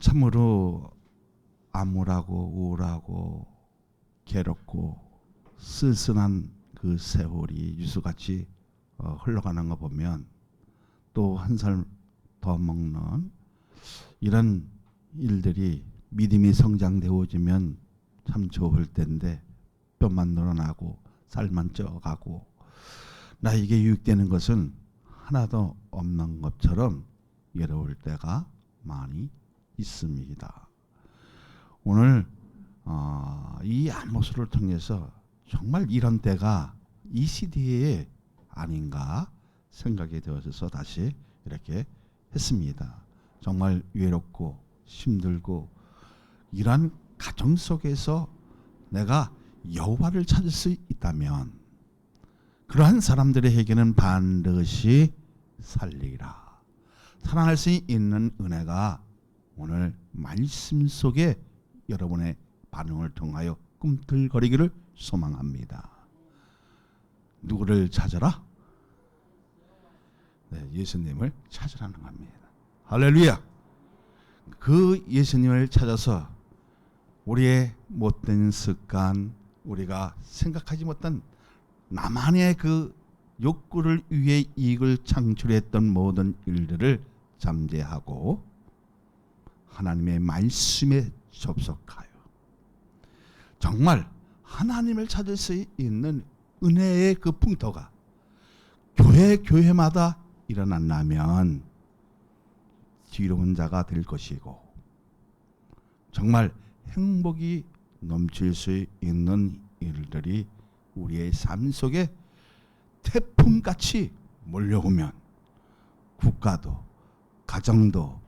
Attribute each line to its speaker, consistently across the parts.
Speaker 1: 참으로 암울하고 우울하고 괴롭고 쓸쓸한 그 세월이 유수같이 흘러가는 거 보면 또 한 살 더 먹는 이런 일들이 믿음이 성장되어지면 참 좋을 텐데 뼈만 늘어나고 살만 쪄가고 나에게 유익되는 것은 하나도 없는 것처럼 외로울 때가 많이 있습니다. 오늘 이 안모수를 통해서 정말 이런 때가 이 시대에 아닌가 생각이 되어져서 다시 이렇게 했습니다. 정말 외롭고 힘들고 이러한 가정 속에서 내가 여호와를 찾을 수 있다면 그러한 사람들에게는 반드시 살리라. 살아날 수 있는 은혜가 오늘 말씀 속에 여러분의 반응을 통하여 꿈틀거리기를 소망합니다. 누구를 찾아라? 네, 예수님을 찾으라는 겁니다. 할렐루야. 그 예수님을 찾아서 우리의 못된 습관, 우리가 생각하지 못한 나만의 그 욕구를 위해 이익을 창출했던 모든 일들을 잠재하고 하나님의 말씀에 접속하여 정말 하나님을 찾을 수 있는 은혜의 그 풍토가 교회마다 일어난다면 지혜로운 자가 될 것이고 정말 행복이 넘칠 수 있는 일들이 우리의 삶 속에 태풍같이 몰려오면 국가도 가정도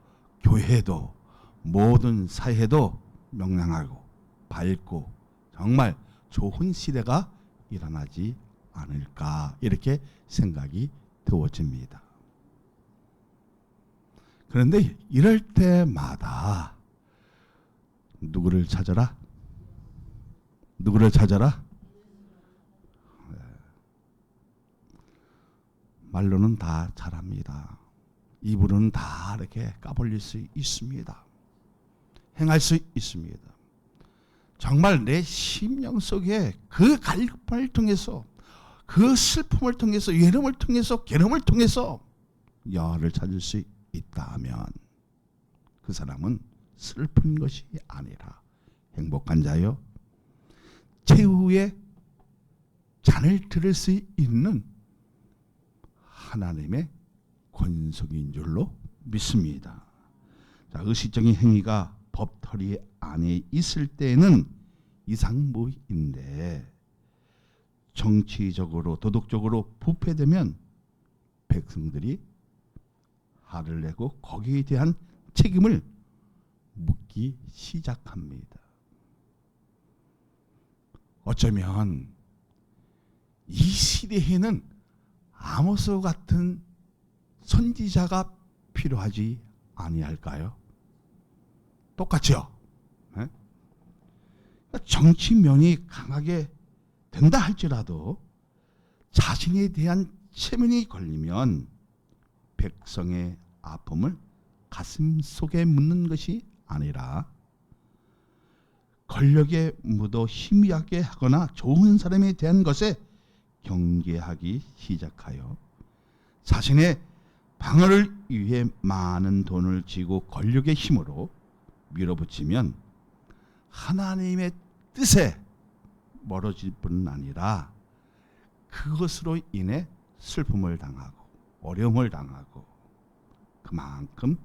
Speaker 1: 교회도 모든 사회도 명랑하고 밝고 정말 좋은 시대가 일어나지 않을까 이렇게 생각이 되어집니다. 그런데 이럴 때마다 누구를 찾아라? 누구를 찾아라? 말로는 다 잘합니다. 입으로는 다 이렇게 까불릴 수 있습니다. 행할 수 있습니다. 정말 내 심령 속에 그 갈급함을 통해서 그 슬픔을 통해서 외로움을 통해서 괴로움을 통해서 여호와를 찾을 수 있다면 그 사람은 슬픈 것이 아니라 행복한 자요 최후의 잔을 들을 수 있는 하나님의 권속인 줄로 믿습니다. 자, 의식적인 행위가 법터리 안에 있을 때는 이상무인데 정치적으로 도덕적으로 부패되면 백성들이 화를 내고 거기에 대한 책임을 묻기 시작합니다. 어쩌면 이 시대에는 아모스 같은 선지자가 필요하지 아니할까요? 똑같죠. 정치면이 강하게 된다 할지라도 자신에 대한 체면이 걸리면 백성의 아픔을 가슴 속에 묻는 것이 아니라 권력에 묻어 희미하게 하거나 좋은 사람에 대한 것에 경계하기 시작하여 자신의 방어를 위해 많은 돈을 쥐고 권력의 힘으로 밀어붙이면 하나님의 뜻에 멀어질 뿐 아니라 그것으로 인해 슬픔을 당하고 어려움을 당하고 그만큼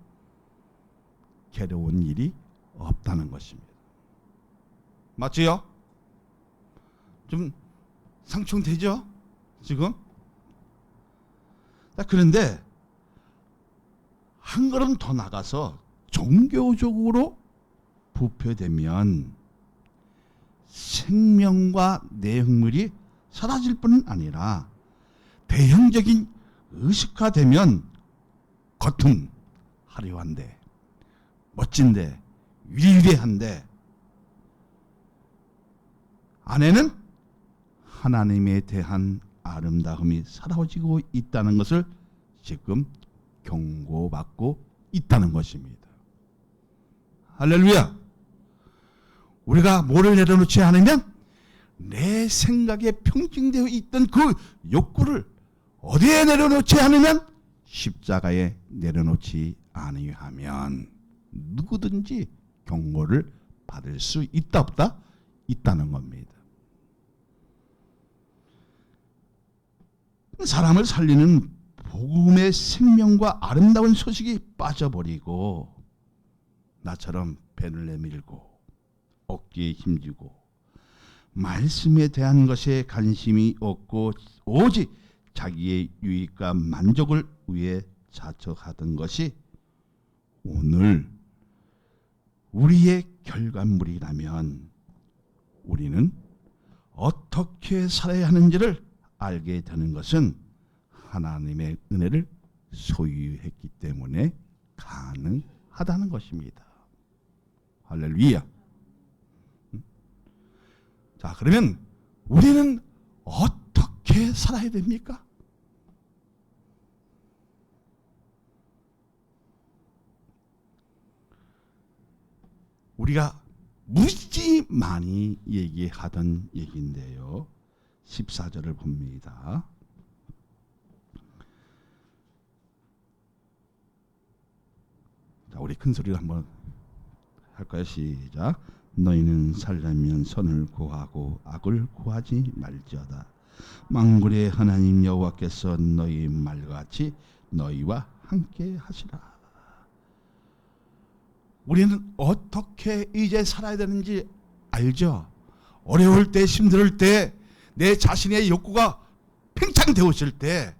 Speaker 1: 괴로운 일이 없다는 것입니다. 맞지요? 좀 상충되죠? 지금? 그런데 한 걸음 더 나가서 종교적으로 부패되면 생명과 내용물이 사라질 뿐 아니라 대형적인 의식화되면 겉은 화려한데 멋진데 위대한데 안에는 하나님에 대한 아름다움이 사라지고 있다는 것을 지금 경고받고 있다는 것입니다. 할렐루야. 우리가 뭐를 내려놓지 않으면 내 생각에 평정되어 있던 그 욕구를 어디에 내려놓지 않으면 십자가에 내려놓지 아니하면 누구든지 경고를 받을 수 있다 없다? 있다는 겁니다. 사람을 살리는 복음의 생명과 아름다운 소식이 빠져버리고 나처럼 배를 내밀고 어깨에 힘주고 말씀에 대한 것에 관심이 없고 오직 자기의 유익과 만족을 위해 자처하던 것이 오늘 우리의 결과물이라면 우리는 어떻게 살아야 하는지를 알게 되는 것은 하나님의 은혜를 소유했기 때문에 가능하다는 것입니다. 할렐루야. 자, 그러면 우리는 어떻게 살아야 됩니까? 우리가 무지 많이 얘기하던 얘기인데요. 14절을 봅니다. 자, 우리 큰 소리로 한번 할까요? 시작. 너희는 살려면 선을 구하고 악을 구하지 말지어다. 만군의 하나님 여호와께서 너희 말과 같이 너희와 함께 하시라. 우리는 어떻게 이제 살아야 되는지 알죠? 어려울 때, 힘들 때, 내 자신의 욕구가 팽창되었을 때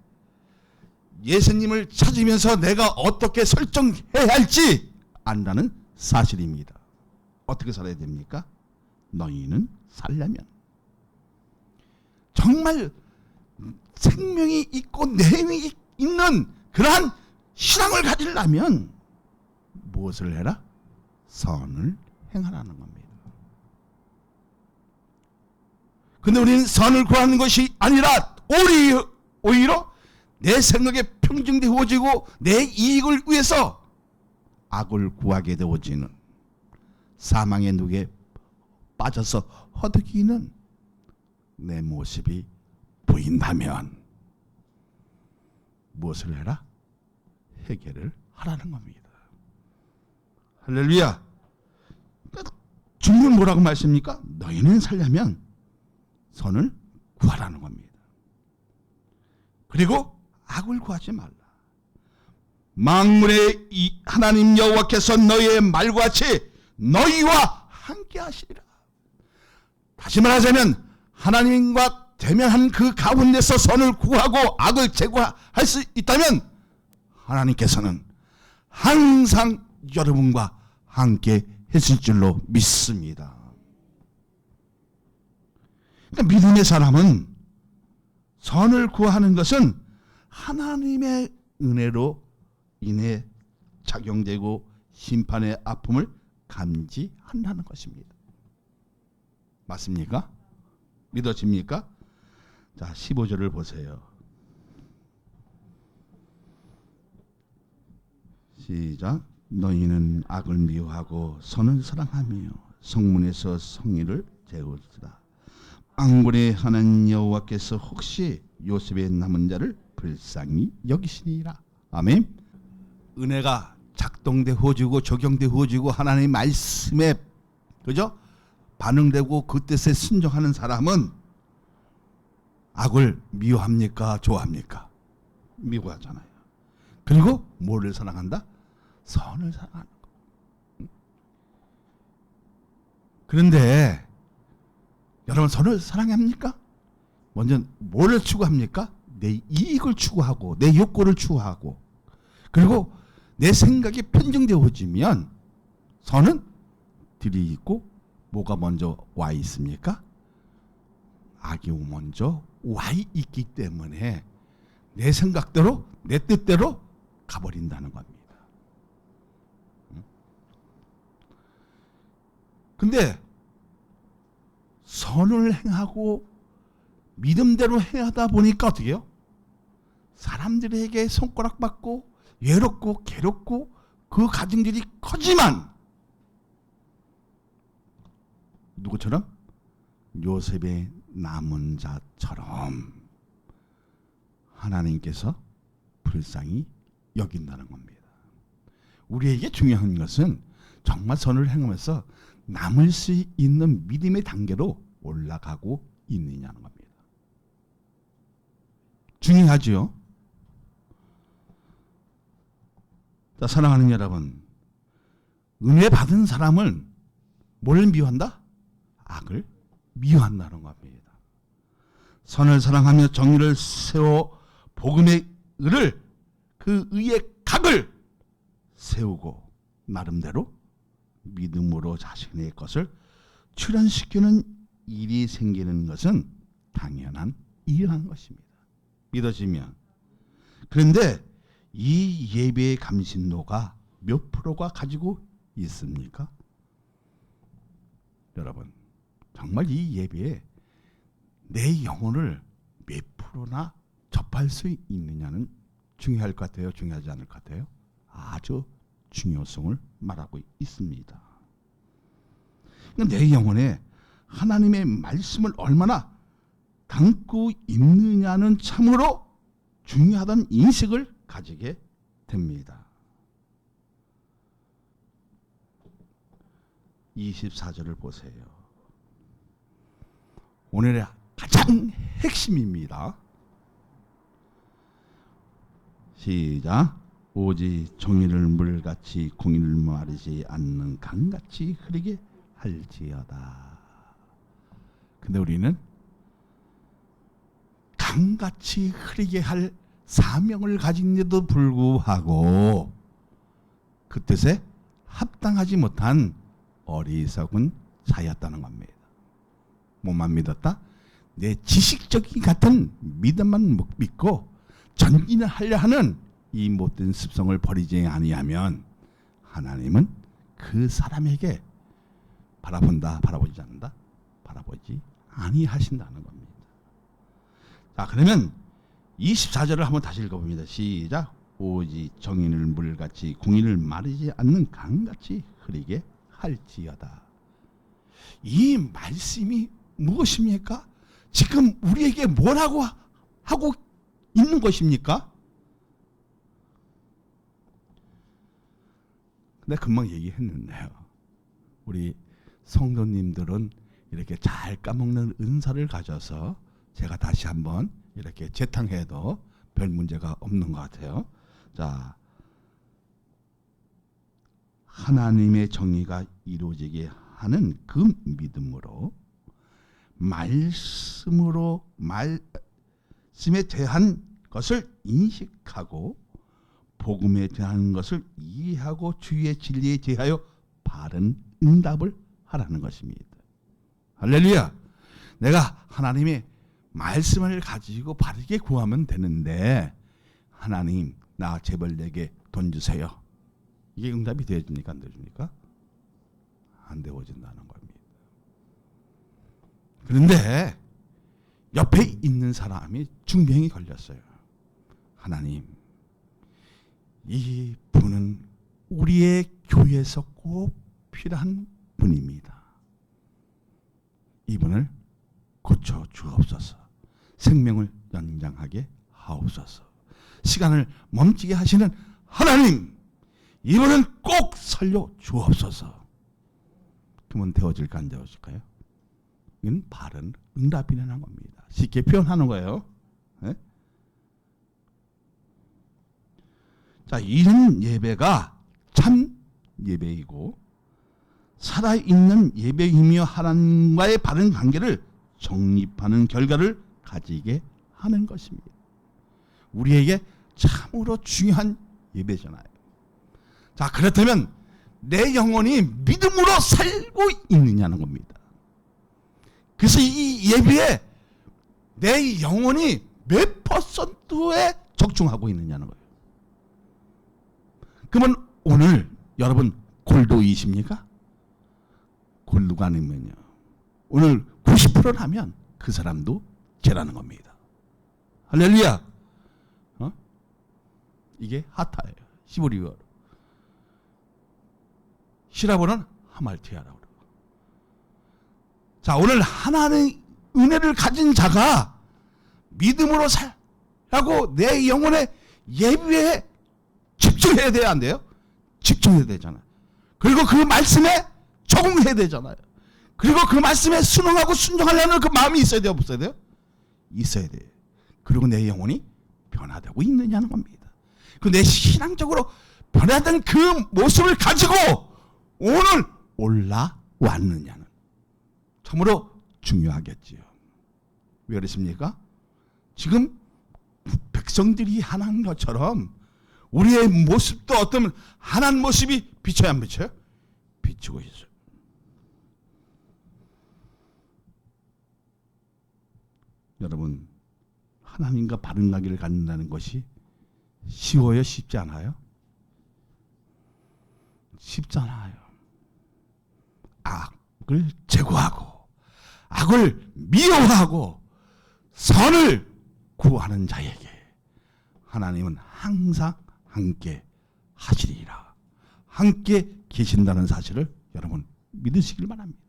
Speaker 1: 예수님을 찾으면서 내가 어떻게 설정해야 할지 안다는 사실입니다. 어떻게 살아야 됩니까? 너희는 살려면 정말 생명이 있고 내용이 있는 그러한 신앙을 가지려면 무엇을 해라? 선을 행하라는 겁니다. 근데 우리는 선을 구하는 것이 아니라 오히려 내 생각에 평정되어지고 내 이익을 위해서 악을 구하게 되어지는 사망의 누에 빠져서 허덕이는 내 모습이 보인다면 무엇을 해라? 해결을 하라는 겁니다. 할렐루야. 주님은 뭐라고 말씀입니까? 너희는 살려면 선을 구하라는 겁니다. 그리고 악을 구하지 말라. 만군의 이 하나님 여호와께서 너희의 말과 같이 너희와 함께 하시리라. 다시 말하자면 하나님과 대면한 그 가운데서 선을 구하고 악을 제거할 수 있다면 하나님께서는 항상 여러분과 함께 했을 줄로 믿습니다. 그러니까 믿음의 사람은 선을 구하는 것은 하나님의 은혜로 인해 작용되고 심판의 아픔을 감지한다는 것입니다. 맞습니까? 믿어집니까? 자, 15절을 보세요. 시작. 너희는 악을 미워하고 선을 사랑하며 성문에서 성의를 재우시라. 만군의 하나님 여호와께서 혹시 요셉의 남은 자를 불쌍히 여기시니라. 아멘. 은혜가 작동되어지고 적용되어지고 하나님의 말씀에 그죠? 반응되고 그 뜻에 순종하는 사람은 악을 미워합니까? 좋아합니까? 미워하잖아요. 그리고 뭐를 사랑한다? 선을 사랑하는 거. 그런데 여러분 선을 사랑합니까? 먼저 뭐를 추구합니까? 내 이익을 추구하고 내 욕구를 추구하고 그리고 내 생각이 편중되어지면 선은 들이 있고 뭐가 먼저 와 있습니까? 악이 먼저 와 있기 때문에 내 생각대로 내 뜻대로 가버린다는 겁니다. 근데 선을 행하고 믿음대로 행하다 보니까 어떻게 해요? 사람들에게 손가락 받고 외롭고 괴롭고 그 가정들이 커지만 누구처럼? 요셉의 남은 자처럼 하나님께서 불쌍히 여긴다는 겁니다. 우리에게 중요한 것은 정말 선을 행하면서 남을 수 있는 믿음의 단계로 올라가고 있느냐는 겁니다. 중요하지요. 자, 사랑하는 여러분, 은혜 받은 사람은 뭘 미워한다? 악을 미워한다는 겁니다. 선을 사랑하며 정의를 세워 복음의 의를, 그 의의 각을 세우고 나름대로 믿음으로 자신의 것을 출현시키는 일이 생기는 것은 당연한 일이라는 것입니다. 믿어지면. 그런데 이 예배의 감신도가 몇 프로가 가지고 있습니까? 여러분, 정말 이 예배에 내 영혼을 몇 프로나 접할 수 있느냐는 중요할 것 같아요? 중요하지 않을 것 같아요? 아주 중요성을 말하고 있습니다. 내 영혼에 하나님의 말씀을 얼마나 담고 있느냐는 참으로 중요하다는 인식을 가지게 됩니다. 24절을 보세요. 오늘의 가장 핵심입니다. 시작. 오직 정의를 물같이 공의를 마르지 않는 강같이 흐르게 할지어다. 근데 우리는 강같이 흐르게 할 사명을 가진데도 불구하고 그 뜻에 합당하지 못한 어리석은 자였다는 겁니다. 뭐만 믿었다? 내 지식적인 같은 믿음만 믿고 전진을 하려 하는 이 못된 습성을 버리지 아니하면 하나님은 그 사람에게 바라본다, 바라보지 않는다, 바라보지 아니하신다는 겁니다. 자, 그러면 24절을 한번 다시 읽어봅니다. 시작. 오직 정의를 물같이 공의를 마르지 않는 강같이 흐리게 할지어다. 이 말씀이 무엇입니까? 지금 우리에게 뭐라고 하고 있는 것입니까? 근데 금방 얘기했는데요. 우리 성도님들은 이렇게 잘 까먹는 은사를 가져서 제가 다시 한번 이렇게 재탕해도 별 문제가 없는 것 같아요. 자, 하나님의 정의가 이루어지게 하는 그 믿음으로 말씀에 대한 것을 인식하고 복음에 대한 것을 이해하고 주의 진리에 대하여 바른 응답을 하라는 것입니다. 할렐루야. 내가 하나님의 말씀을 가지고 바르게 구하면 되는데 하나님, 나 제발 내게 돈 주세요. 이게 응답이 되어집니까? 안 되어집니까? 안 되어진다는 겁니다. 그런데 옆에 있는 사람이 중병이 걸렸어요. 하나님, 이 분은 우리의 교회에서 꼭 필요한 분입니다. 이분을 고쳐 주옵소서. 생명을 연장하게 하옵소서. 시간을 멈추게 하시는 하나님, 이분은 꼭 살려 주옵소서. 그러면 되어질까 안 되어질까요? 이건 바른 응답이라는 겁니다. 쉽게 표현하는 거예요. 네? 자, 이런 예배가 참 예배이고 살아있는 예배이며 하나님과의 바른 관계를 정립하는 결과를 가지게 하는 것입니다. 우리에게 참으로 중요한 예배잖아요. 자, 그렇다면 내 영혼이 믿음으로 살고 있느냐는 겁니다. 그래서 이 예배에 내 영혼이 몇 퍼센트에 적중하고 있느냐는 거예요. 그러면 오늘 여러분 골도이십니까? 골도가 아니면요. 오늘 90%를 하면 그 사람도 죄라는 겁니다. 할렐루야. 이게 하타예요. 히브리어로. 히라보는 하말티아라고 그래요. 자, 오늘 하나님의 은혜를 가진 자가 믿음으로 살라고 내 영혼의 예배에 집중해야 돼야 안 돼요? 집중해야 되잖아요. 그리고 그 말씀에 적응해야 되잖아요. 그리고 그 말씀에 순응하고 순종하려는 그 마음이 있어야 돼요? 없어야 돼요? 있어야 돼요. 그리고 내 영혼이 변화되고 있느냐는 겁니다. 그 내 신앙적으로 변화된 그 모습을 가지고 오늘 올라왔느냐는 참으로 중요하겠지요. 왜 그렇습니까? 지금 백성들이 하나님 것처럼 우리의 모습도 어떤 하나님 모습이 비쳐야 안 비쳐요? 비치고 있어요. 여러분, 하나님과 바른 관계를 갖는다는 것이 쉬워요? 쉽지 않아요? 쉽잖아요. 악을 제거하고 악을 미워하고 선을 구하는 자에게 하나님은 항상 함께 하시리라. 함께 계신다는 사실을 여러분 믿으시길 바랍니다.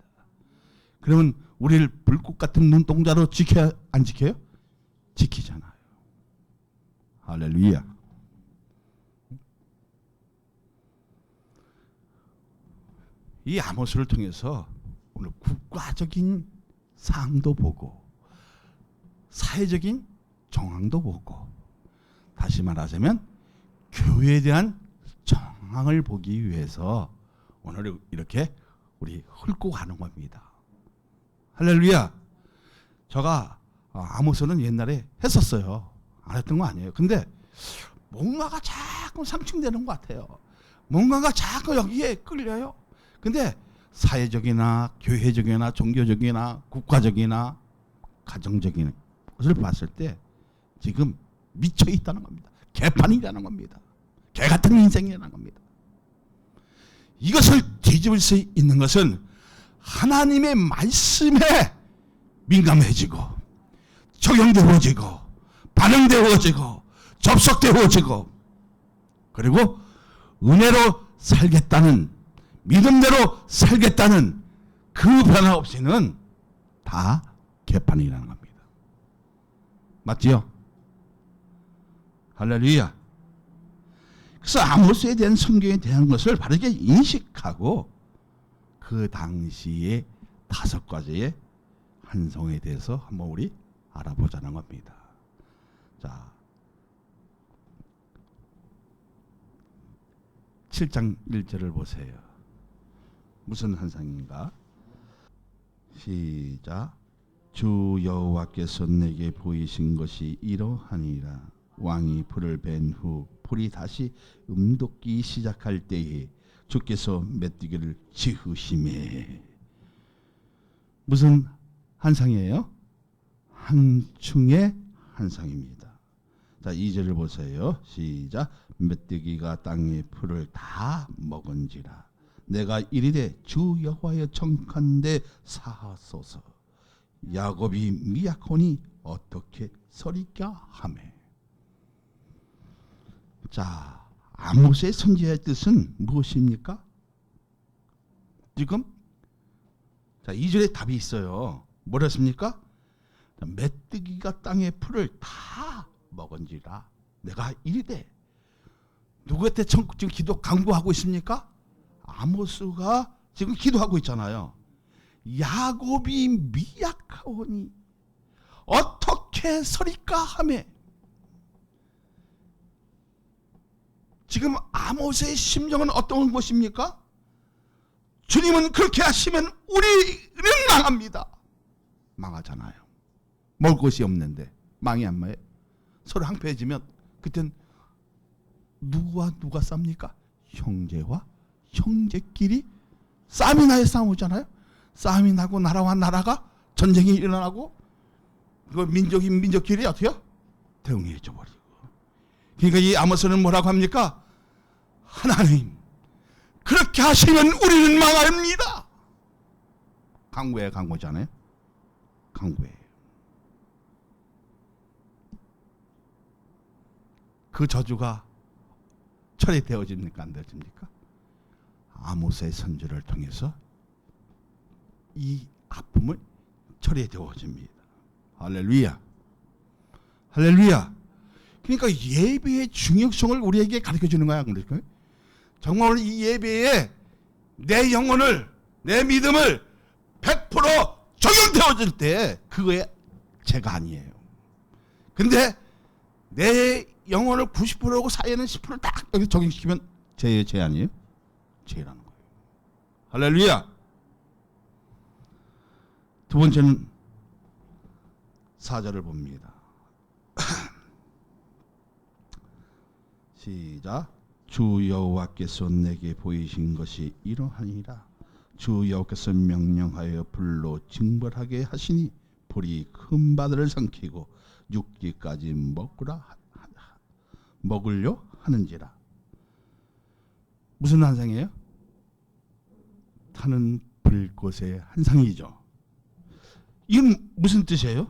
Speaker 1: 그러면 우리를 불꽃 같은 눈동자로 지켜야 안 지켜요? 지키잖아요. 할렐루야. 이 아모스를 통해서 오늘 국가적인 사항도 보고 사회적인 정황도 보고 다시 말하자면 교회에 대한 정황을 보기 위해서 오늘 이렇게 우리 훑고 가는 겁니다. 할렐루야. 제가 아모스는 옛날에 했었어요. 안 했던 거 아니에요. 근데 뭔가가 자꾸 상충되는 것 같아요. 뭔가가 자꾸 여기에 끌려요. 근데 사회적이나 교회적이나 종교적이나 국가적이나 가정적인 것을 봤을 때 지금 미쳐 있다는 겁니다. 개판이라는 겁니다. 개 같은 인생이라는 겁니다. 이것을 뒤집을 수 있는 것은 하나님의 말씀에 민감해지고 적용되어지고 반응되어지고 접속되어지고 그리고 은혜로 살겠다는 믿음대로 살겠다는 그 변화 없이는 다 개판이라는 겁니다. 맞지요? 할렐루야. 그래서 아모스에 대한 성경에 대한 것을 바르게 인식하고 그 당시의 5가지의 한성에 대해서 한번 우리 알아보자는 겁니다. 자, 7장 1절을 보세요. 무슨 한상인가? 시작. 주 여호와께서 내게 보이신 것이 이러하니라. 왕이 불을 벤 후 불이 다시 음돋기 시작할 때에 주께서 메뚜기를 지으심에. 무슨 한상이에요? 한충의 한상입니다. 자, 2절을 보세요. 시작. 메뚜기가 땅의 풀을 다 먹은지라. 내가 이르되 주 여호와여 청컨대 사하소서. 야곱이 미약하니 어떻게 서리까 하매. 자, 아모스의 선지자의 뜻은 무엇입니까? 지금 자, 2절에 답이 있어요. 뭐랬습니까? 메뚜기가 땅의 풀을 다 먹은지라. 내가 이르되. 누구한테 지금 기도 강구하고 있습니까? 아모스가 지금 기도하고 있잖아요. 야곱이 미약하오니 어떻게 서리까 하매. 지금 아모스의 심정은 어떤 것입니까? 주님은 그렇게 하시면 우리는 망합니다. 망하잖아요. 먹을 것이 없는데 망이 안 망해. 서로 항폐해지면 그땐 누가 싸웁니까? 형제와 형제끼리 싸움이 나요. 싸우잖아요. 싸움이 나고 나라와 나라가 전쟁이 일어나고 그 민족이 민족끼리 어떻게 해요? 대응해줘 버리고. 그러니까 이 아모스는 뭐라고 합니까? 하나님 그렇게 하시면 우리는 망합니다. 강구에 강구잖아요. 강구에. 그 저주가 처리되어집니까? 안 되어집니까? 아모스의 선지를 통해서 이 아픔을 처리되어집니다. 할렐루야. 할렐루야. 그러니까 예배의 중요성을 우리에게 가르쳐 주는 거야. 그러니까 정말 이 예배에 내 영혼을, 내 믿음을 100% 적용되어질 때 그거에 죄가 아니에요. 근데 내 영혼을 90%고 사회는 10%를 딱 여기 적용시키면 죄 아니에요? 죄라는 거예요. 할렐루야. 두 번째는 4절을 봅니다. 시작. 주 여호와께서 내게 보이신 것이 이러하니라. 주 여호와께서 명령하여 불로 징벌하게 하시니 불이 큰 바다를 삼키고 육지까지 먹으려 하는지라. 무슨 환상이에요? 타는 불꽃의 환상이죠. 이건 무슨 뜻이에요?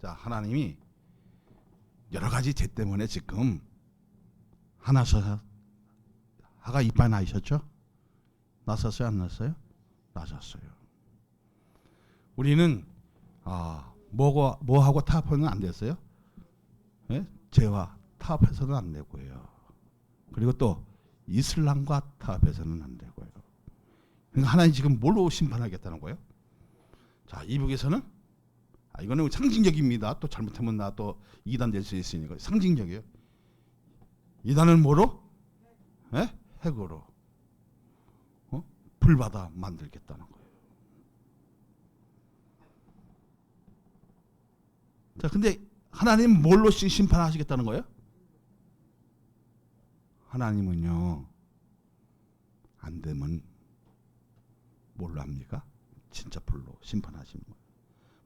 Speaker 1: 자, 하나님이 여러 가지 죄 때문에 지금 하가 이빨 나셨죠? 나섰어요, 안 났어요? 나섰어요. 우리는 뭐하고 타협하면 안 됐어요? 예? 죄와 타협해서는 안 되고요. 그리고 또 이슬람과 타협해서는 안 되고요. 그러니까 하나님 지금 뭘로 심판하겠다는 거예요? 자, 이북에서는 이거는 상징적입니다. 또 잘못하면 나 또 이단 될 수 있으니까 상징적이에요. 이단은 뭐로? 예? 핵으로 불바다 만들겠다는 거예요. 자, 근데 하나님 뭘로 심판하시겠다는 거예요? 하나님은요, 안 되면 뭘로 합니까? 진짜 불로 심판하시는 거예요.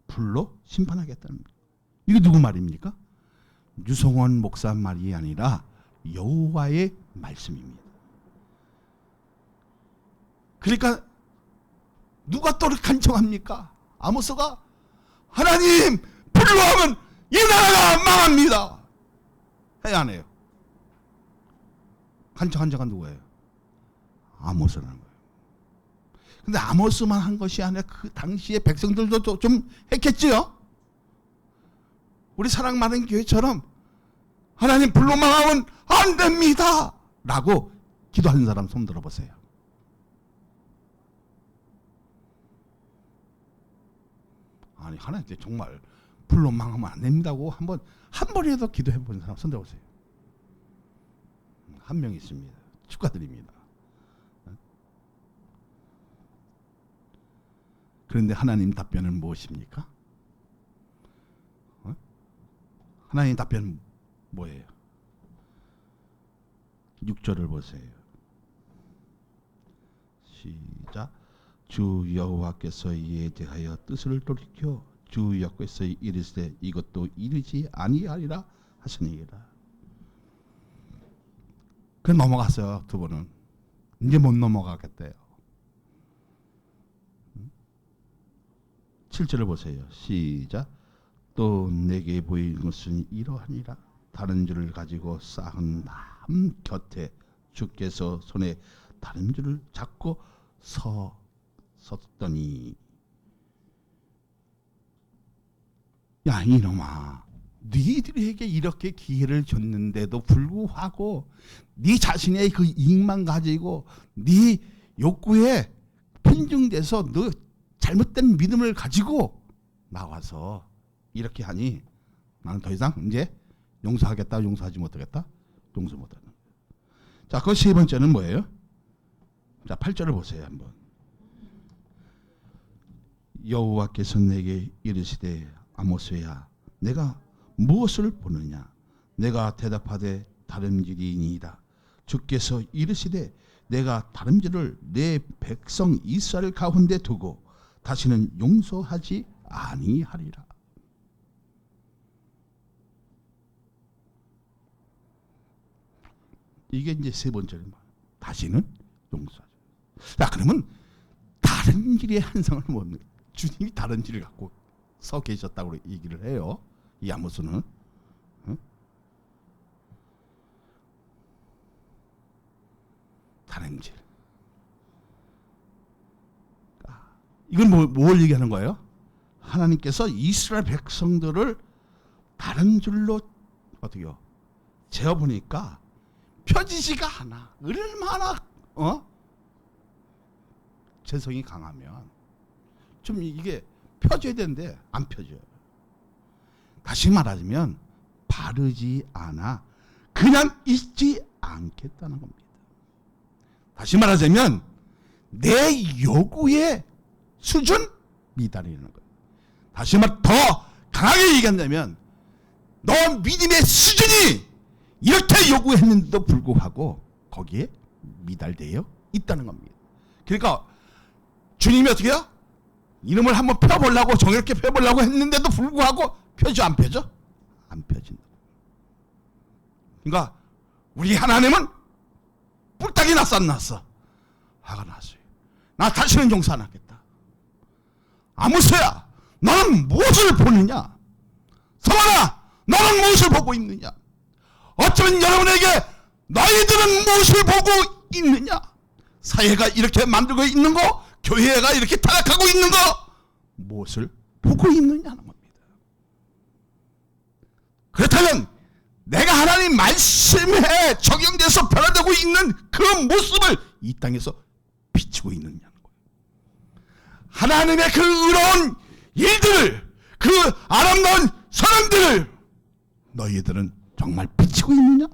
Speaker 1: 불로 심판하겠다는 거예요. 이게 누구 말입니까? 유성원 목사 말이 아니라 여호와의 말씀입니다. 그러니까 누가 또 간청합니까? 아모스가 하나님 불로 하면 이 나라가 망합니다. 해야 안 해요? 간청한 자가 누구예요? 아모스라는 거예요. 근데 아모스만 한 것이 아니라 그 당시에 백성들도 좀 했겠지요. 우리 사랑 많은 교회처럼 하나님 불로 망하면 안 됩니다 라고 기도하는 사람 손 들어보세요. 아니, 하나님 정말 불로 망하면 안 됩니다고 한 번이라도 기도해 보는 사람 손 들어보세요. 한 명 있습니다. 축하드립니다. 그런데 하나님 답변은 무엇입니까? 하나님 답변은 뭐예요? 6절을 보세요. 시작. 주 여호와께서 이에 대하여 뜻을 돌이켜 주 여호와께서 이르시되 이것도 이르지 아니하리라 하시니라. 그 넘어갔어요. 두 분은 이제 못 넘어가겠대요. 7절을 보세요. 시작. 또 내게 보이는 것은 이러하니라. 다른 줄을 가지고 쌓은 남 곁에 주께서 손에 다른 줄을 잡고 섰더니, 야 이놈아, 너희들에게 이렇게 기회를 줬는데도 불구하고 네 자신의 그 이익만 가지고 네 욕구에 편중돼서 너 잘못된 믿음을 가지고 나와서 이렇게 하니 나는 더 이상 이제 용서하겠다, 용서하지 못하겠다, 용서 못하는. 자, 그 세 번째는 뭐예요? 자, 8절을 보세요 한번. 여호와께서 내게 이르시되 아모스야, 내가 무엇을 보느냐? 내가 대답하되 다름질이니이다. 주께서 이르시되 내가 다름질을 내 백성 이스라엘 가운데 두고 다시는 용서하지 아니하리라. 이게 이제 세 번째는 다시는 용서하지. 자, 그러면 다른 길의 한상을 뭡니까? 주님이 다른 길을 갖고 서 계셨다고 얘기를 해요. 이 아모스는. 다른 길. 이건 뭘 얘기하는 거예요? 하나님께서 이스라엘 백성들을 다른 줄로 어떻게요? 재어보니까 펴지지가 않아. 얼마나 재성이 강하면 좀 이게 펴져야 되는데 안 펴져요. 다시 말하자면 바르지 않아 그냥 있지 않겠다는 겁니다. 다시 말하자면 내 요구의 수준 미달이라는 거예요. 다시 말 더 강하게 얘기한다면 너 믿음의 수준이 이렇게 요구했는데도 불구하고 거기에 미달되어 있다는 겁니다. 그러니까 주님이 어떻게 해요? 이름을 한번 펴보려고 정의롭게 펴보려고 했는데도 불구하고 펴져 안 펴져? 안 펴진다. 그러니까 우리 하나님은 뿔딱이 났어 안 났어? 화가 났어요. 나 다시는 용서 안 하겠다. 아무새야 너는 무엇을 보느냐? 성환아 너는 무엇을 보고 있느냐? 어쩌면 여러분에게 너희들은 무엇을 보고 있느냐? 사회가 이렇게 만들고 있는 거, 교회가 이렇게 타락하고 있는 거, 무엇을 보고 있느냐는 겁니다. 그렇다면 내가 하나님 말씀에 적용돼서 변화되고 있는 그 모습을 이 땅에서 비추고 있느냐는 거예요. 하나님의 그 의로운 일들을, 그 아름다운 사람들을 너희들은 정말 비추고 있느냐?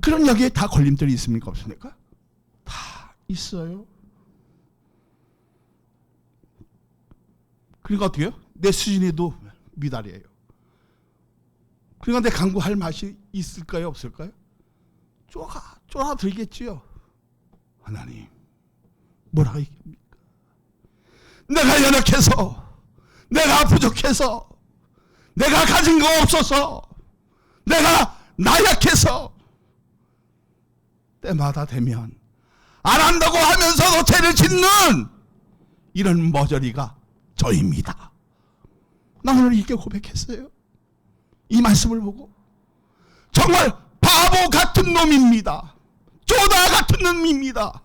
Speaker 1: 그럼 여기에 다 걸림돌이 있습니까? 없습니까? 다 있어요. 그러니까 어떻게 해요? 내 수준에도 미달이에요. 그러니까 내 강구할 맛이 있을까요? 없을까요? 쫄아들겠지요. 하나님 뭐라고 얘기합니까? 내가 연약해서, 내가 부족해서, 내가 가진 거 없어서, 내가 나약해서 때마다 되면 안 한다고 하면서도 죄를 짓는 이런 머저리가 저입니다. 나 오늘 이렇게 고백했어요. 이 말씀을 보고 정말 바보 같은 놈입니다. 쪼다 같은 놈입니다.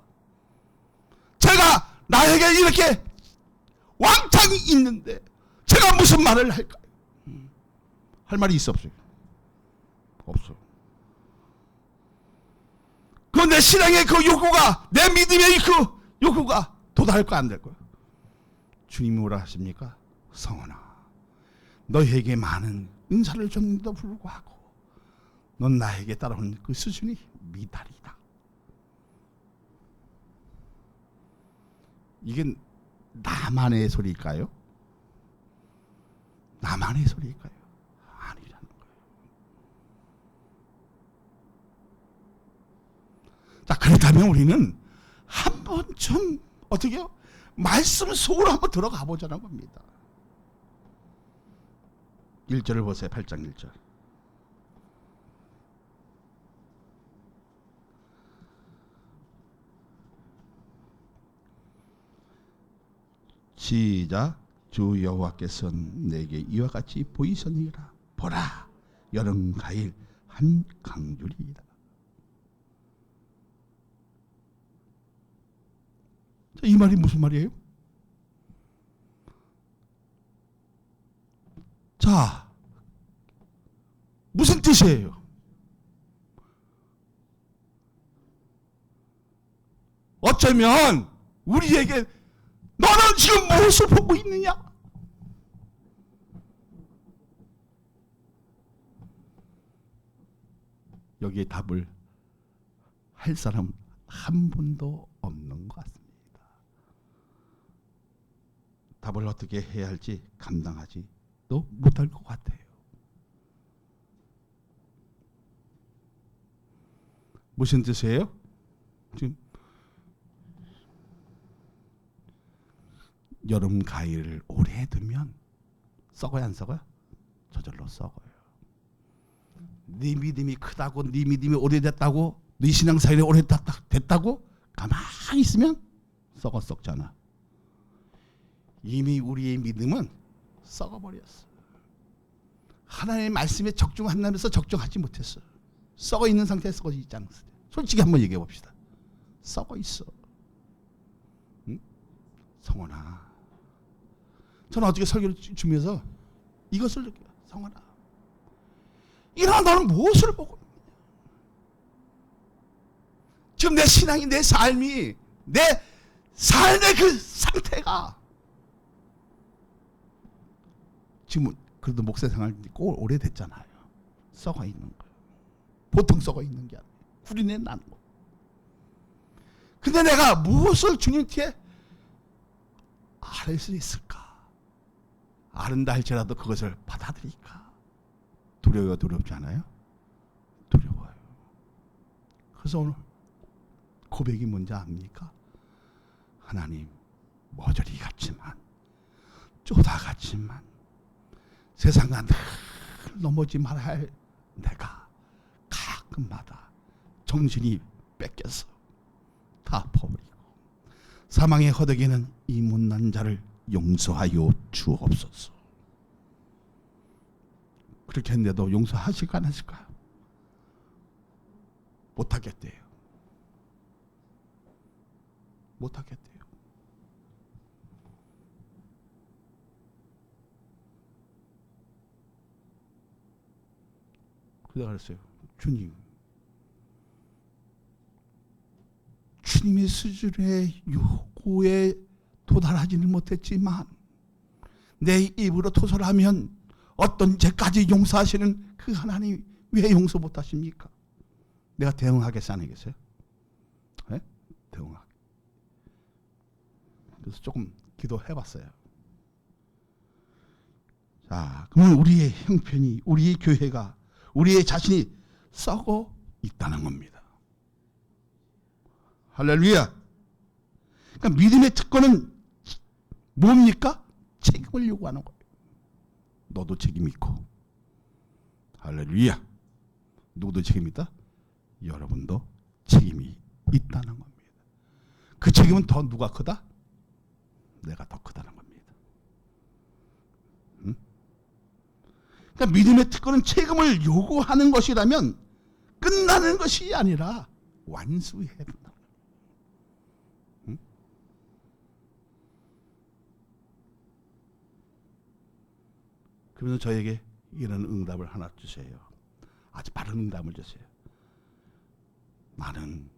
Speaker 1: 제가 나에게 이렇게 왕창이 있는데 제가 무슨 말을 할까요? 할 말이 있어 없어요? 없어요. 그 내 신앙의 그 요구가, 내 믿음의 그 요구가 도달할까 안 될까요? 주님이 뭐라 하십니까? 성원아, 너희에게 많은 은사를 줬는데도 불구하고 넌 나에게 따라오는 그 수준이 미달이다. 이게 나만의 소리일까요? 나만의 소리일까요? 아니라는 거예요. 자, 그렇다면 우리는 한번 좀 어떻게 해요? 말씀 속으로 한번 들어가 보자는 겁니다. 1절을 보세요. 8장 1절. 시작. 주 여호와께서 내게 이와 같이 보이셨느니라. 보라, 여름 가일 한 강줄이다. 이 말이 무슨 말이에요? 자, 무슨 뜻이에요? 어쩌면 우리에게 너는 지금 무엇을 보고 있느냐? 여기에 답을 할 사람 한 분도 없는 것 같습니다. 답을 어떻게 해야 할지 감당하지 또 못할 것 같아요. 무슨 뜻이에요? 지금 여름 가위를 오래 두면 썩어요, 안 썩어요? 저절로 썩어요. 네 믿음이 크다고, 네 믿음이 오래됐다고, 네 신앙생활이 오래됐다고 가만히 있으면 썩잖아. 이미 우리의 믿음은 썩어버렸어. 하나님의 말씀에 적중한다면서 적중하지 못했어. 썩어 있는 상태에 썩어지지 않았어요. 솔직히 한번 얘기해 봅시다. 썩어 있어. 응? 성원아, 저는 어떻게 설교를 주면서 이것을 느껴요. 성원아, 이러나 너는 무엇을 보고 있느냐? 지금 내 신앙이, 내 삶이, 내 삶의 그 상태가, 지금 그래도 목사 생활 꼭 오래됐잖아요. 썩어 있는 거예요. 보통 썩어 있는 게 아니에요. 구리내 나는 거. 근데 내가 무엇을 주님 뒤에 알 수 있을까? 아른다 할지라도 그것을 받아들일까? 두려워요, 두렵지 않아요? 두려워요. 그래서 오늘 고백이 뭔지 압니까? 하나님, 머저리 같지만, 쪼다 같지만, 세상과 늘 넘어지 말아야 할 내가 가끔마다 정신이 뺏겨서 다 퍼버리고 사망의 허덕이는 이 못난 자를 용서하여 주옵소서. 그렇게 했는데도 용서하실까 안 하실까요? 못하겠대요. 못하겠대요. 그래서 그랬어요. 주님의 수준의 요구에 도달하지는 못했지만 내 입으로 토설하면 어떤 죄까지 용서하시는 그 하나님 왜 용서 못하십니까? 내가 대응하겠어요? 안 하겠어요? 네? 대응하게. 그래서 조금 기도해봤어요. 자, 그러면 우리의 형편이, 우리의 교회가, 우리의 자신이 썩어 있다는 겁니다. 할렐루야. 그러니까 믿음의 특권은 뭡니까? 책임을 요구하는 거예요. 너도 책임 있고. 할렐루야. 누구도 책임 있다? 여러분도 책임이 있다는 겁니다. 그 책임은 더 누가 크다? 내가 더 크다는 겁니다. 응? 그러니까 믿음의 특권은 책임을 요구하는 것이라면 끝나는 것이 아니라 완수해야 된다. 응? 그러면서 저에게 이런 응답을 하나 주세요. 아주 바른 응답을 주세요. 나는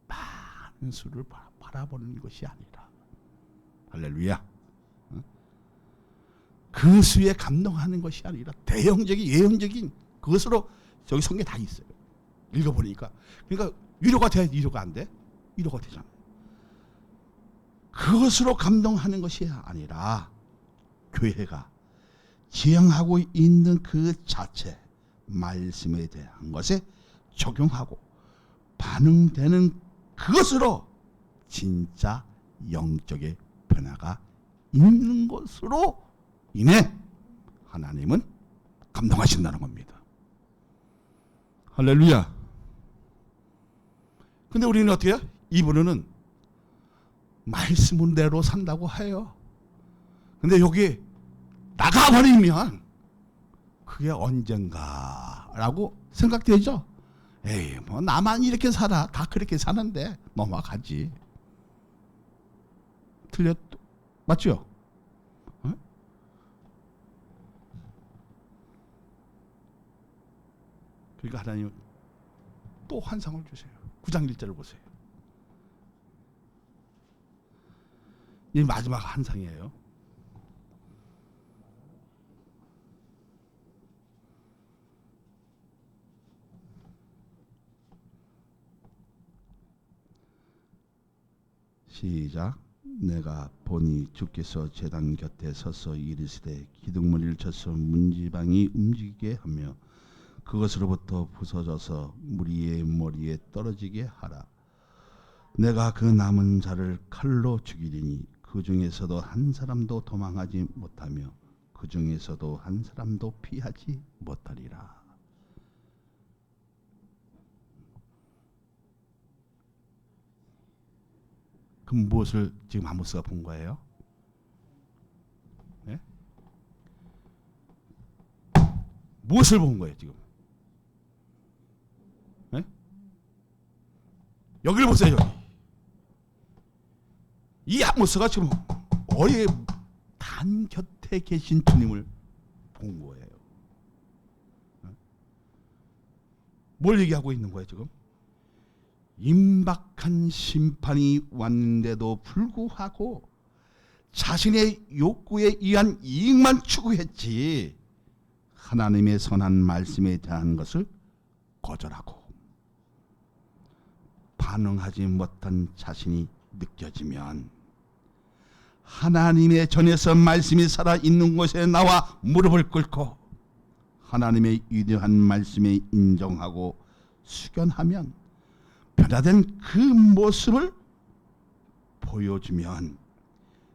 Speaker 1: 많은 수를 바라보는 것이 아니라, 할렐루야, 그 수에 감동하는 것이 아니라 대형적인 예형적인 그것으로 저기 성경에 다 있어요. 읽어보니까. 그러니까 위로가 돼? 위로가 안 돼? 위로가 되잖아요. 그것으로 감동하는 것이 아니라 교회가 지향하고 있는 그 자체 말씀에 대한 것에 적용하고 반응되는 그것으로 진짜 영적의 변화가 있는 것으로 인해 하나님은 감동하신다는 겁니다. 할렐루야. 근데 우리는 어떻게 해요? 이분은 말씀대로 산다고 해요. 근데 여기 나가버리면 그게 언젠가라고 생각되죠? 에이, 뭐 나만 이렇게 살아. 다 그렇게 사는데 넘어가지. 맞죠? 어? 그러니까 하나님 또 환상을 주세요. 9장 1절을 보세요. 이 마지막 환상이에요. 시작. 내가 보니 주께서 제단 곁에 서서 이르시되 기둥머리를 쳐서 문지방이 움직이게 하며 그것으로부터 부서져서 무리의 머리에 떨어지게 하라. 내가 그 남은 자를 칼로 죽이리니 그 중에서도 한 사람도 도망하지 못하며 그 중에서도 한 사람도 피하지 못하리라. 그럼 무엇을 지금 아모스가 본 거예요? 네? 무엇을 본 거예요 지금? 네? 여기를 보세요. 여기. 아모스가 지금 어의 단 곁에 계신 주님을 본 거예요. 뭘 얘기하고 있는 거예요 지금? 임박한 심판이 왔는데도 불구하고 자신의 욕구에 의한 이익만 추구했지 하나님의 선한 말씀에 대한 것을 거절하고 반응하지 못한 자신이 느껴지면 하나님의 전에서 말씀이 살아있는 곳에 나와 무릎을 꿇고 하나님의 위대한 말씀에 인정하고 수견하면 변화된 그 모습을 보여주면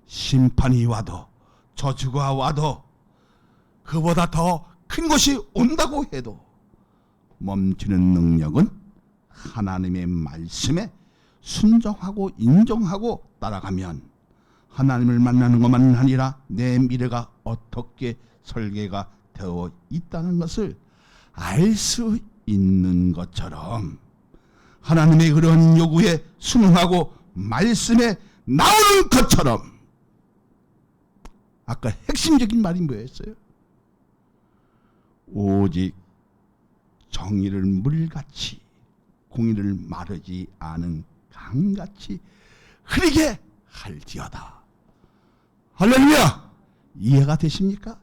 Speaker 1: 심판이 와도 저주가 와도 그보다 더 큰 것이 온다고 해도 멈추는 능력은 하나님의 말씀에 순종하고 인정하고 따라가면 하나님을 만나는 것만 아니라 내 미래가 어떻게 설계가 되어 있다는 것을 알 수 있는 것처럼 하나님의 그런 요구에 순응하고 말씀에 나오는 것처럼 아까 핵심적인 말이 뭐였어요? 오직 정의를 물같이 공의를 마르지 않은 강같이 흐리게 할지어다. 할렐루야! 이해가 되십니까?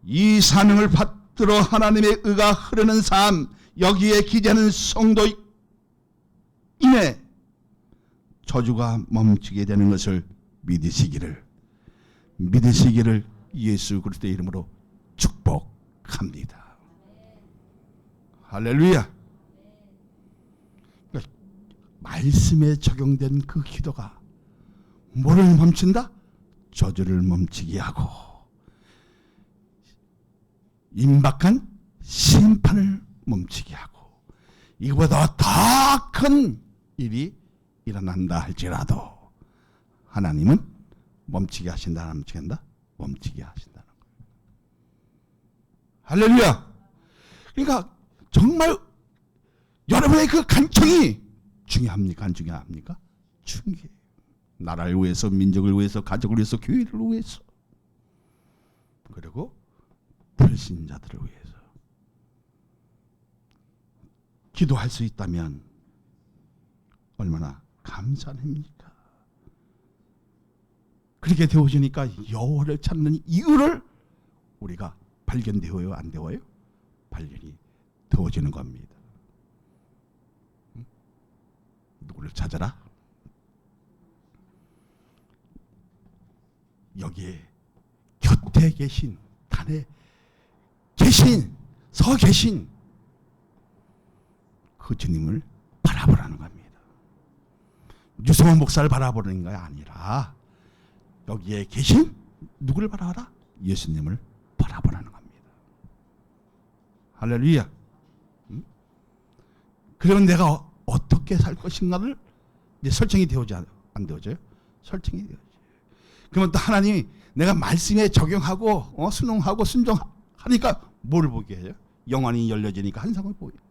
Speaker 1: 이 사명을 받들어 하나님의 의가 흐르는 삶, 여기에 기대하는 성도인의 저주가 멈추게 되는 것을 믿으시기를 예수 그리스도의 이름으로 축복합니다. 할렐루야. 그러니까 말씀에 적용된 그 기도가 뭐를 멈춘다? 저주를 멈추게 하고 임박한 심판을 멈추게 하고 이거보다 더 큰 일이 일어난다 할지라도 하나님은 멈추게 하신다, 멈추겠다? 멈추게 하신다는 거예요. 할렐루야. 그러니까 정말 여러분의 그 간청이 중요합니까? 안 중요합니까? 중요해요. 나라를 위해서, 민족을 위해서, 가족을 위해서, 교회를 위해서, 그리고 불신자들을 위해서 기도할 수 있다면 얼마나 감사한 일입니까? 그렇게 되어지니까 여호와를 찾는 이유를 우리가 발견되어요, 안 되어요? 발견이 되어지는 겁니다. 누구를 찾아라? 여기에 곁에 계신, 단에 계신, 서 계신 그 주님을 바라보라는 겁니다. 유성원 목사를 바라보는 게 아니라 여기에 계신 누구를 바라봐라? 예수님을 바라보라는 겁니다. 할렐루야. 그러면 내가 어떻게 살 것인가를 이제 설정이 되어지 안 되어져요? 설정이 되어져요. 그러면 또 하나님이 내가 말씀에 적용하고 순응하고 순종하니까 뭘 보게 해요? 영안이 열려지니까 한상을 보게 해요.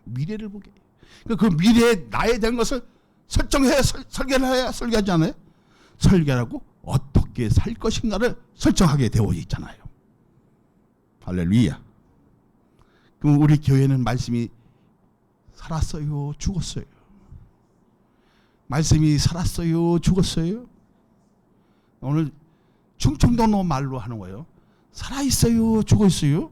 Speaker 1: 미래를 보게 해요. 그 미래에 나에 대한 것을 설정해야 설계를 해야 설계하지 않아요? 설계하고 어떻게 살 것인가를 설정하게 되어 있잖아요. 할렐루야. 그럼 우리 교회는 말씀이 살았어요, 죽었어요? 말씀이 살았어요, 죽었어요? 오늘 충청도 말로 하는 거예요. 살아있어요, 죽어있어요?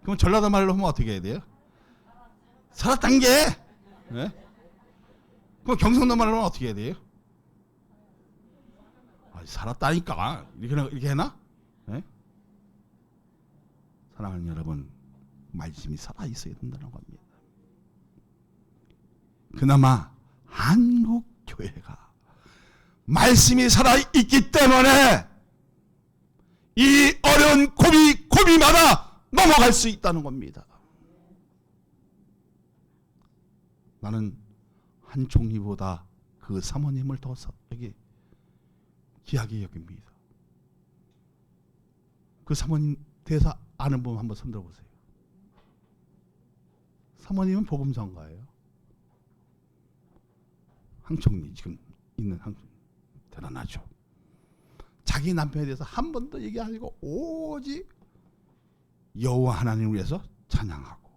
Speaker 1: 그럼 전라도 말로 하면 어떻게 해야 돼요? 살았단 게. 네? 그럼 경상도 말로 하면 어떻게 해야 돼요? 살았다니까. 이렇게 해나? 네? 사랑하는 여러분, 말씀이 살아있어야 된다는 겁니다. 그나마 한국 교회가 말씀이 살아있기 때문에 이 어려운 고비마다 넘어갈 수 있다는 겁니다. 나는 한 총리보다 그 사모님을 더 여기 귀하게 여깁니다. 그 사모님 대해서 아는 분 한번 손들어 보세요. 사모님은 복음성가예요. 황총리 지금 있는 황총리 대단하죠. 자기 남편에 대해서 한 번도 얘기 안 하고 오직 여호와 하나님을 위해서 찬양하고.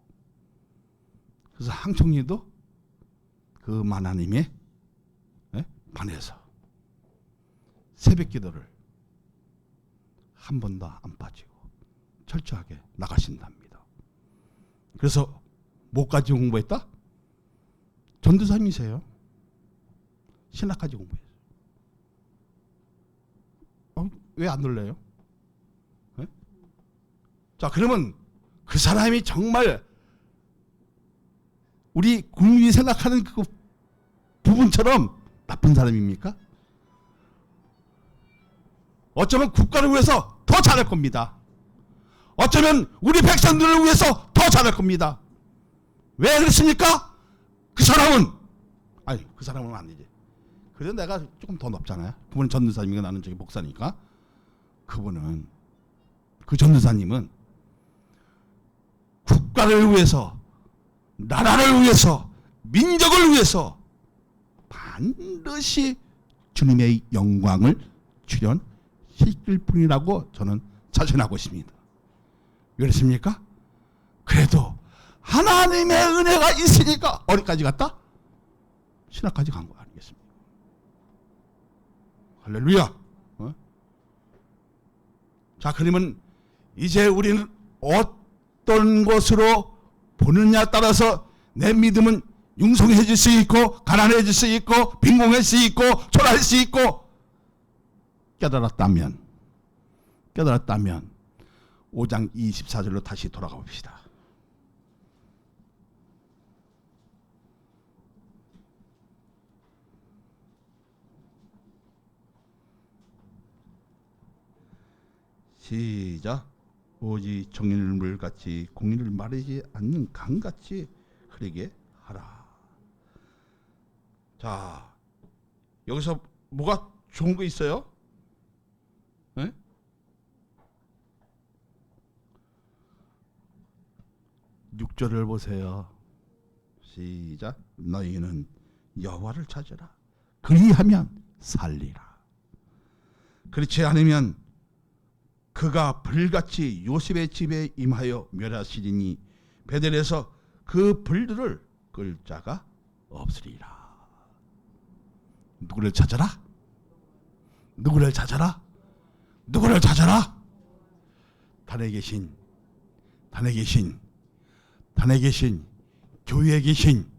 Speaker 1: 그래서 황총리도 그 하나님의 반해서 새벽 기도를 한 번도 안 빠지고 철저하게 나가신답니다. 그래서 뭐까지 공부했다? 전도사님이세요. 신학까지 공부했어요. 왜 안 놀래요? 네? 자, 그러면 그 사람이 정말 우리 국민이 생각하는 그 부분처럼 나쁜 사람입니까? 어쩌면 국가를 위해서 더 잘할 겁니다. 어쩌면 우리 백성들을 위해서 더 잘할 겁니다. 왜 그렇습니까? 그 사람은 그 사람은 아니지. 그래도 내가 조금 더 높잖아요. 그분은 전도사님이고 나는 저기 목사니까. 그분은 그 전도사님은 국가를 위해서, 나라를 위해서, 민족을 위해서 반드시 주님의 영광을 출현시킬 뿐이라고 저는 자신하고 있습니다. 왜 그렇습니까? 그래도 하나님의 은혜가 있으니까 어디까지 갔다? 신학까지 간 거 아니겠습니까? 할렐루야. 자, 그러면 이제 우리는 어떤 것으로 보느냐에 따라서 내 믿음은 융성해질 수 있고 가난해질 수 있고 빈곤할 수 있고 초라할 수 있고 깨달았다면 5장 24절로 다시 돌아가 봅시다. 시작. 오직 정일물같이 공의를 마르지 않는 강같이 흐르게 하라. 자, 여기서 뭐가 좋은 거 있어요? 네? 6절을 보세요. 시작. 너희는 여호와를 찾으라. 그리하면 살리라. 그렇지 않으면 그가 불같이 요셉의 집에 임하여 멸하시리니 베델에서 그 불들을 끌 자가 없으리라. 누구를 찾아라? 누구를 찾아라? 누구를 찾아라? 단에 계신 교회에 계신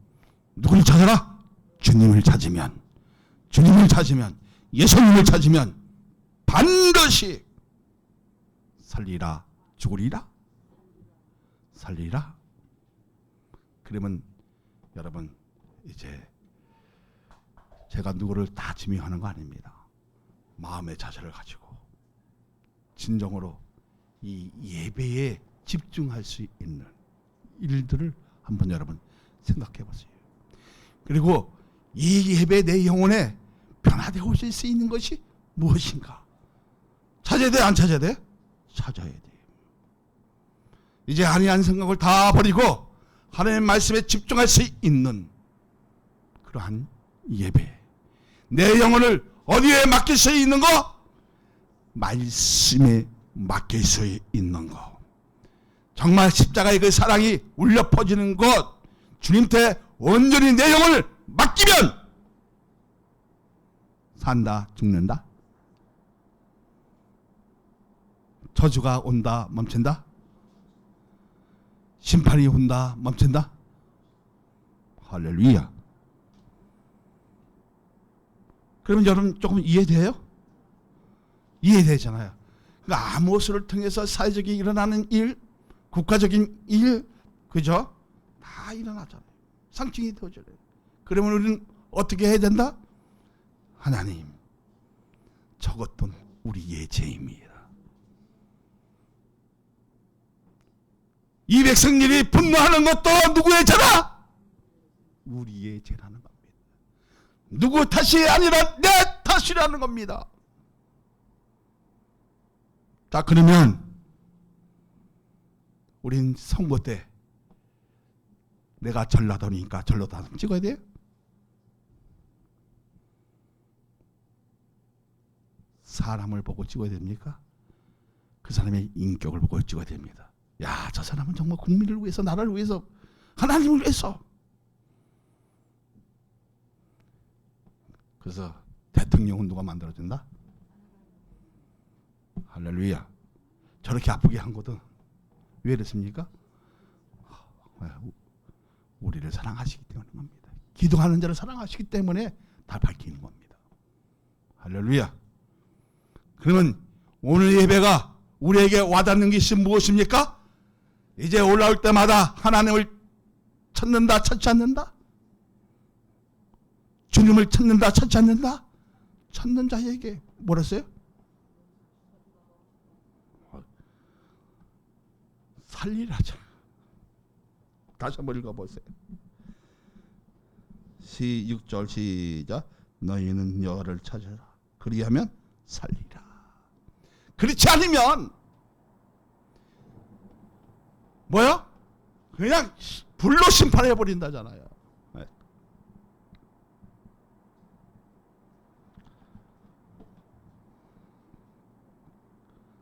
Speaker 1: 누구를 찾아라? 주님을 찾으면 예수님을 찾으면 반드시 살리라. 죽으리라. 살리라. 그러면 여러분, 이제 제가 누구를 다 지명하는 거 아닙니다. 마음의 자세를 가지고 진정으로 이 예배에 집중할 수 있는 일들을 한번 여러분 생각해 보세요. 그리고 이 예배 내 영혼에 변화되어 오실 수 있는 것이 무엇인가? 찾아야 돼, 안 찾아야 돼? 찾아야 돼. 이제 아니한 생각을 다 버리고 하나님의 말씀에 집중할 수 있는 그러한 예배. 내 영혼을 어디에 맡길 수 있는 거? 말씀에 맡길 수 있는 거. 정말 십자가의 그 사랑이 울려 퍼지는 것, 주님께 온전히 내 영혼을 맡기면 산다, 죽는다? 저주가 온다, 멈춘다? 심판이 온다, 멈춘다? 할렐루야. 그러면 여러분 조금 이해돼요? 이해되잖아요. 그러니까 아모스를 통해서 사회적인 일어나는 일, 국가적인 일, 그죠? 다 일어나잖아요. 상징이 되어져요. 그러면 우리는 어떻게 해야 된다? 하나님, 저것도 우리의 죄입니다. 이 백성들이 분노하는 것도 누구의 죄다? 우리의 죄라는 겁니다. 누구 탓이 아니라 내 탓이라는 겁니다. 자, 그러면 우린 선거 때 내가 전라도니까 전라도 한번 찍어야 돼요? 사람을 보고 찍어야 됩니까? 그 사람의 인격을 보고 찍어야 됩니다. 야, 저 사람은 정말 국민을 위해서, 나라를 위해서, 하나님을 위해서. 그래서 대통령은 누가 만들어준다? 할렐루야. 저렇게 아프게 한 것도 왜 그랬습니까? 우리를 사랑하시기 때문입니다. 기도하는 자를 사랑하시기 때문에 다 밝히는 겁니다. 할렐루야. 그러면 오늘 예배가 우리에게 와닿는 것이 무엇입니까? 이제 올라올 때마다 하나님을 찾는다, 찾지 않는다? 주님을 찾는다, 찾지 않는다? 찾는 자에게 뭐라 했어요? 살리라자. 다시 한번 읽어보세요. 6절 시작. 너희는 여호와를 찾으라. 그리하면 살리라. 그렇지 않으면 뭐야? 그냥 불로 심판해 버린다잖아요. 네.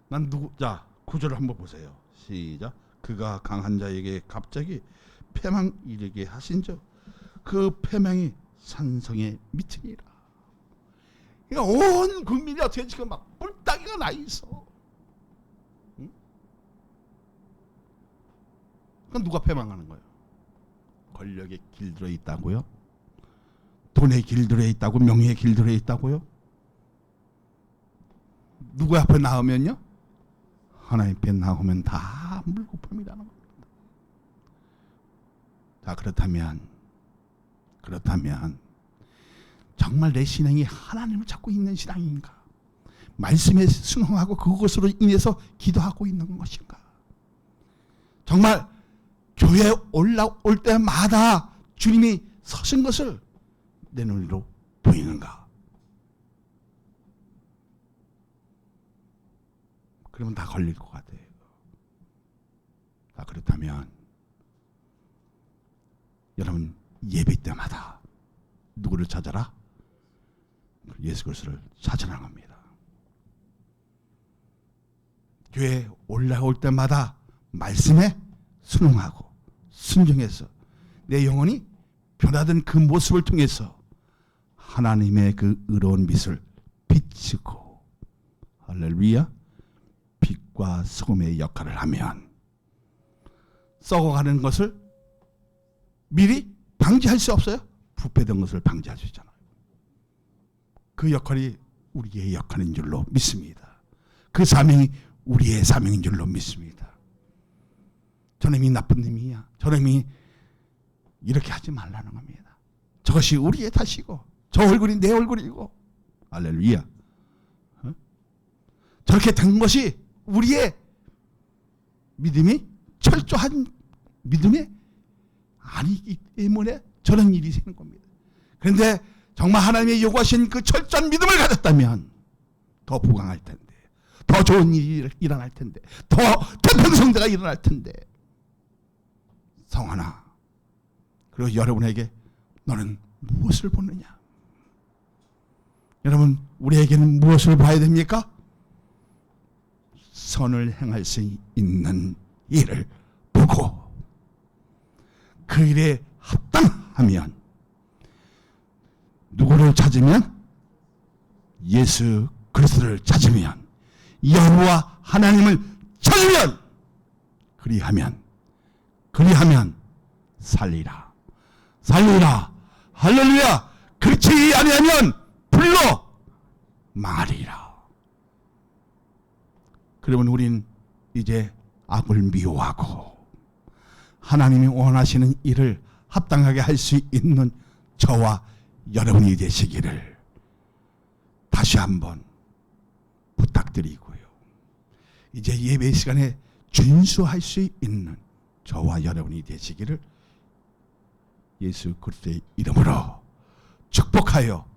Speaker 1: 난 누구? 자, 구절을 한번 보세요. 시작. 그가 강한 자에게 갑자기 패망 이르게 하신즉 그 패망이 산성에 미치니라. 그러니까 온 국민이 어떻게 지금 막 뿔따기가 나 있어. 응? 그럼 누가 패망하는 거예요? 권력에 길들여 있다고요? 돈에 길들여 있다고? 명예에 길들여 있다고요? 누구 앞에 나오면요? 하나님 앞에 나오면 다 물거품이라는 겁니다. 자, 그렇다면 정말 내 신앙이 하나님을 찾고 있는 신앙인가? 말씀에 순응하고 그것으로 인해서 기도하고 있는 것인가? 정말 교회에 올라올 때마다 주님이 서신 것을 내 눈으로 보이는가? 그러면 다 걸릴 것 같아요. 자, 그렇다면 여러분 예배 때마다 누구를 찾아라? 예수 그리스도를 찾아라 합니다. 교회에 올라올 때마다 말씀에 순응하고 순종해서 내 영혼이 변화된 그 모습을 통해서 하나님의 그 의로운 빛을 비추고 할렐루야 빛과 소금의 역할을 하면 썩어가는 것을 미리 방지할 수 없어요? 부패된 것을 방지할 수 있잖아요. 그 역할이 우리의 역할인 줄로 믿습니다. 그 사명이 우리의 사명인 줄로 믿습니다. 저놈이 나쁜 놈이야. 저놈이 이렇게 하지 말라는 겁니다. 저것이 우리의 탓이고 저 얼굴이 내 얼굴이고 할렐루야. 저렇게 된 것이 우리의 믿음이 철저한 믿음이 아니기 때문에 저런 일이 생긴 겁니다. 그런데 정말 하나님의 요구하신 그 철저한 믿음을 가졌다면 더 부강할 텐데, 더 좋은 일이 일어날 텐데, 더 태평성대가 일어날 텐데. 성하나, 그리고 여러분에게 너는 무엇을 보느냐? 여러분, 우리에게는 무엇을 봐야 됩니까? 선을 행할 수 있는 일을 보고 그 일에 합당하면 누구를 찾으면 예수 그리스도를 찾으면 여호와 하나님을 찾으면 그리하면 살리라 할렐루야. 그렇지 아니하면 불로 망하리라. 그러면 우린 이제 악을 미워하고 하나님이 원하시는 일을 합당하게 할 수 있는 저와 여러분이 되시기를 다시 한번 부탁드리고요. 이제 예배 시간에 준수할 수 있는 저와 여러분이 되시기를 예수 그리스도의 이름으로 축복하여